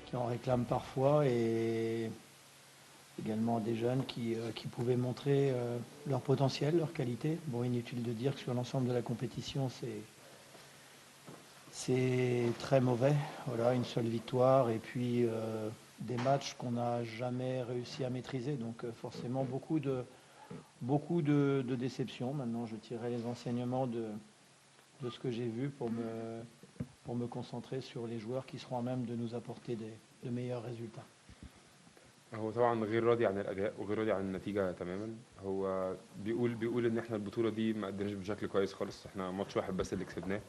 qui en réclament parfois, et également des jeunes qui pouvaient montrer leur potentiel, leur qualité. Bon, inutile de dire que sur l'ensemble de la compétition, c'est très mauvais. Voilà, une seule victoire et puis des matchs qu'on n'a jamais réussi à maîtriser. Donc forcément beaucoup de déceptions. Maintenant, je tirerai les enseignements de ce que j'ai vu pour me concentrer sur les joueurs qui seront à même de nous apporter de meilleurs résultats. هو طبعا غير راضي عن الاداء وغير راضي عن النتيجه تماما. هو بيقول ان احنا البطوله دي ما قدرناش بشكل كويس خالص. احنا ماتش واحد بس اللي كسبناه،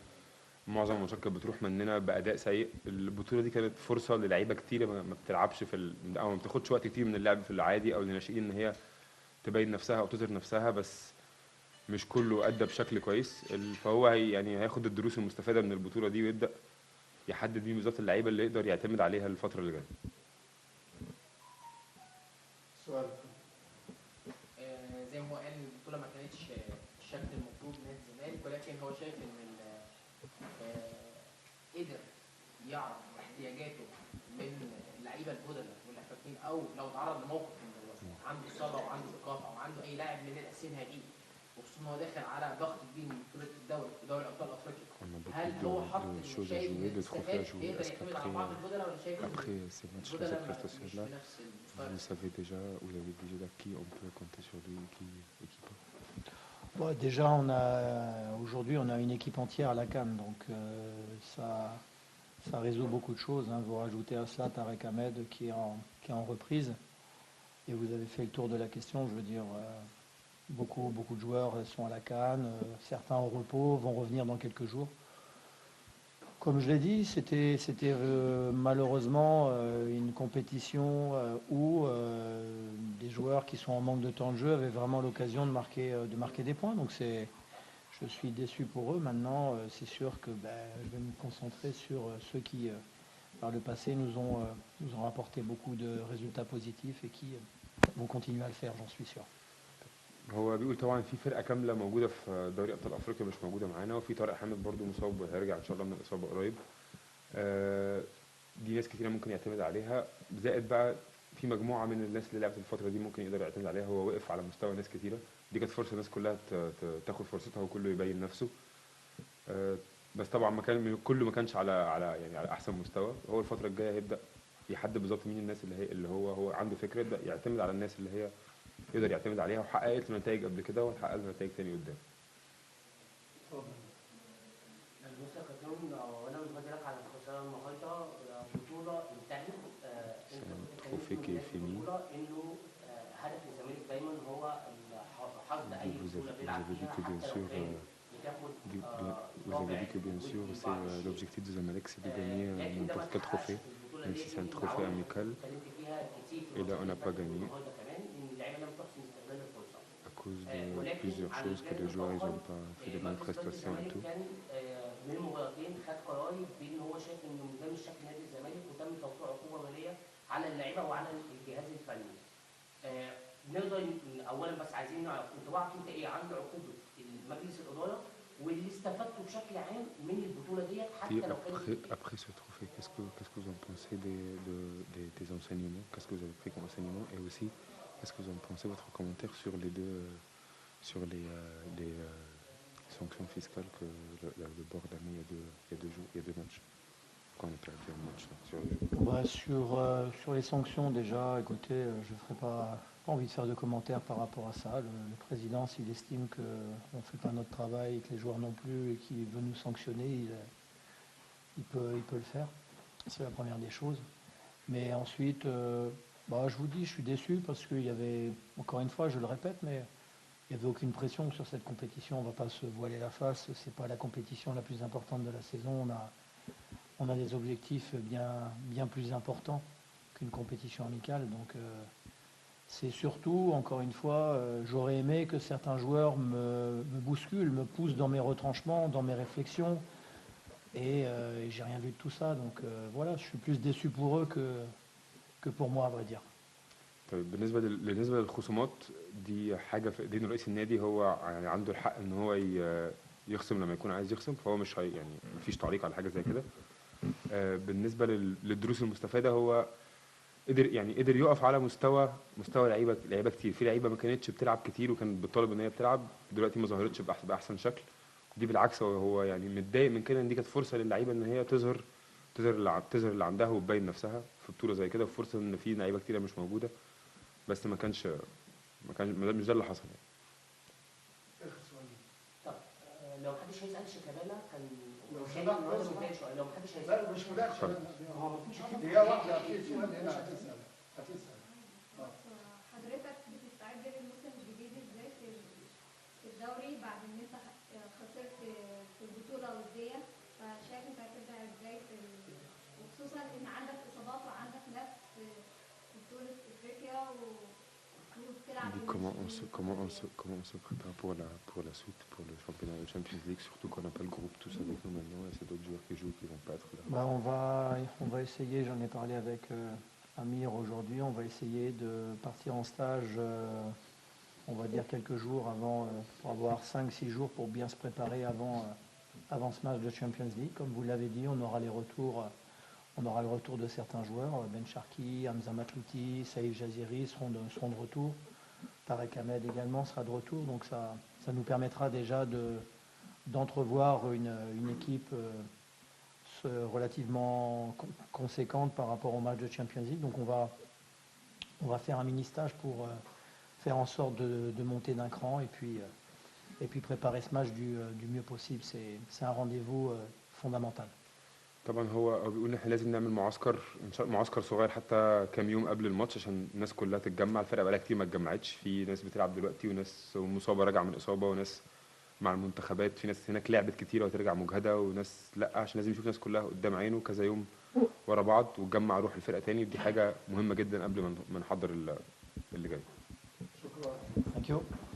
معظم الماتشات كانت بتروح مننا باداء سيء. البطوله دي كانت فرصه للعيبه كتيره ما بتلعبش او ما بتاخدش وقت كتير من اللعب في العادي او للناشئين ان هي تبين نفسها او تظهر نفسها، بس مش كله ادى بشكل كويس. فهو يعني هياخد الدروس المستفاده من البطوله دي ويبدا يحدد مين بالظبط اللعيبه اللي يقدر يعتمد عليها الفتره اللي جايه. سؤال. زي ما هو قال البطوله ما كانتش الشكل المطلوب من الزمالك، ولكن هو شايف ان قدر يعرف احتياجاته من اللعيبه البدلاء والاحتياطيين، او لو اتعرض لموقف عنده اصابه او عنده ايقاف او عنده اي لاعب من الاساسيين هيغيب، وخصوصا هو داخل على ضغط كبير من بطوله الدوري ودوري ابطال افريقيا، هل هو حط انه شايف ان الاستفاد يقدر يعتمد على بعض البدلاء، ولا شايف ان البدلاء مش بنفس المستوى؟ Vous savez déjà, vous avez déjà qui on peut compter sur lui, qui équipe? Bon, déjà, aujourd'hui, on a une équipe entière à la CAN, donc ça résout beaucoup de choses. Hein. Vous rajoutez à cela Tarek Ahmed qui est en reprise, et vous avez fait le tour de la question. Je veux dire, beaucoup de joueurs sont à la CAN, certains au repos, vont revenir dans quelques jours. Comme je l'ai dit, c'était malheureusement une compétition où des joueurs qui sont en manque de temps de jeu avaient vraiment l'occasion de marquer des points. Donc je suis déçu pour eux. Maintenant, c'est sûr que je vais me concentrer sur ceux qui, par le passé, nous ont rapporté beaucoup de résultats positifs et qui vont continuer à le faire, j'en suis sûr. هو بيقول طبعا في فرقه كامله موجوده في دوري ابطال افريقيا مش موجوده معانا، وفي طارق حامد برضو مصاب وهيرجع ان شاء الله من الاصابه قريب. دي ناس كتيره ممكن يعتمد عليها، زائد بقى في مجموعه من الناس اللي لعبت الفتره دي ممكن يقدر يعتمد عليها. هو وقف على مستوى ناس كتيره، دي كانت فرصه الناس كلها تاخد فرصتها وكله يبين نفسه. بس طبعا كله ما كانش على يعني على احسن مستوى. هو الفتره الجايه هيبدا يحدد بالظبط مين الناس اللي هو عنده فكره، يبدا يعتمد على الناس اللي هي يقدر يعتمد عليها وحققت نتائج قبل كده وهتحقق نتائج تاني قدام. المستر كتوم، وانا بفضلك على الخساره النهارده بطوله انتهت. البطوله انه هدف الزمالك دايما هو حصد اي بطوله بيلعب فيها حتى لو كان Vous avez dit que bien sûr, c'est l'objectif du Zamalek, c'est de gagner n'importe quel trophée, même si c'est un trophée amical. Et là, on n'a pas gagné à cause de plusieurs choses, que les joueurs n'ont pas fait de bonnes prestations et tout. من المباراتين خد قرار بان هو شايف انه ده مش شكل نادي الزمالك، وتم توقيع عقوبه ماليه على اللعيبه وعلى الجهاز الفني. نقدر اولا بس عايزين نعرف انطباعك انت ايه عن عقوبه مجلس الاداره واللي استفدته بشكل عام من البطوله ديت حتى لو كانت. Après ce trophée, qu'est-ce que vous en pensez des enseignements? Qu'est-ce que vous avez pris comme enseignement? Et aussi, qu'est-ce que vous en pensez, votre commentaire sur les deux, sur les sanctions fiscales que le board a mis il y a deux matchs, quand on a perdu un match sur les jeux. Sur les sanctions, déjà, écoutez, je ne ferai pas envie de faire de commentaires par rapport à ça. Le président, s'il estime qu'on ne fait pas notre travail et que les joueurs non plus et qu'il veut nous sanctionner, il peut le faire. C'est la première des choses. Mais ensuite, je vous dis, je suis déçu parce qu'il y avait, encore une fois, je le répète, mais il n'y avait aucune pression sur cette compétition. On ne va pas se voiler la face. Ce n'est pas la compétition la plus importante de la saison. On a des objectifs bien plus importants qu'une compétition amicale. Donc, c'est surtout, encore une fois, j'aurais aimé que certains joueurs me bousculent, me poussent dans mes retranchements, dans mes réflexions. Et j'ai rien vu de tout ça. Donc voilà, je suis plus déçu pour eux que pour moi, à vrai dire. طيب بالنسبه للخصومات دي حاجه في ايدين رئيس النادي، هو يعني عنده الحق ان هو يخصم لما يكون عايز يخصم، فهو مش يعني مفيش تعليق على حاجه زي كده. بالنسبه للدروس المستفاده، هو قدر يقف على مستوى لعيبه كتير. في لعيبه ما كانتش بتلعب كتير وكانت بتطالب ان هي بتلعب، دلوقتي ما ظهرتش باحسن شكل. دي بالعكس هو يعني متضايق من كده، ان دي كانت فرصه للعيبه ان هي تظهر اللي عندها وتبين نفسها في بطوله زي كده، وفرصه ان في لعيبه كتيره مش موجوده. بس مش ده اللي حصل يعني. اخر سؤال. طب لو محدش هيسال شيكابالا كان لو شايف سمحت ان هو بس. متضايق شويه، لو محدش لا هيسال مش مناقشه، اتفضل. هو مفيش حاجه دقيقه واحده في سؤال هنا هتسال. حضرتك بتستعد للموسم الجديد ازاي في الدوري بعد ان انت خسرت في البطوله الوديه؟ فشايف انت هتبدا ازاي وخصوصا ان عندك اصابات وعندك ناس في بطوله افريقيا وبتلعب Comment on se prépare pour la suite, pour le championnat de Champions League, surtout qu'on n'a pas le groupe tous avec nous maintenant, et c'est d'autres joueurs qui jouent qui vont pas être là. Bah, on va essayer, j'en ai parlé avec Amir aujourd'hui, on va essayer de partir en stage, on va dire quelques jours avant, pour avoir 5-6 jours pour bien se préparer avant ce match de Champions League. Comme vous l'avez dit, on aura le retour de certains joueurs, Ben Sharki, Hamza Matlouti, Saïf Jaziri seront de retour. Tarek Ahmed également sera de retour, donc ça nous permettra déjà d'entrevoir une équipe relativement conséquente par rapport au match de Champions League. Donc on va faire un mini-stage pour faire en sorte de monter d'un cran et puis préparer ce match du mieux possible. C'est un rendez-vous fondamental. طبعا هو بيقول ان احنا لازم نعمل معسكر صغير حتى كام يوم قبل الماتش عشان الناس كلها تتجمع. الفرقه بقالها كتير ما اتجمعتش، في ناس بتلعب دلوقتي وناس مصابه راجعه من اصابه وناس مع المنتخبات، في ناس هناك لعبت كتير وهترجع مجهده وناس لا، عشان لازم يشوف الناس كلها قدام عينه كذا يوم ورا بعض وتجمع روح الفرقه تاني. دي حاجه مهمه جدا قبل ما نحضر اللي جاي. شكرا. Thank you.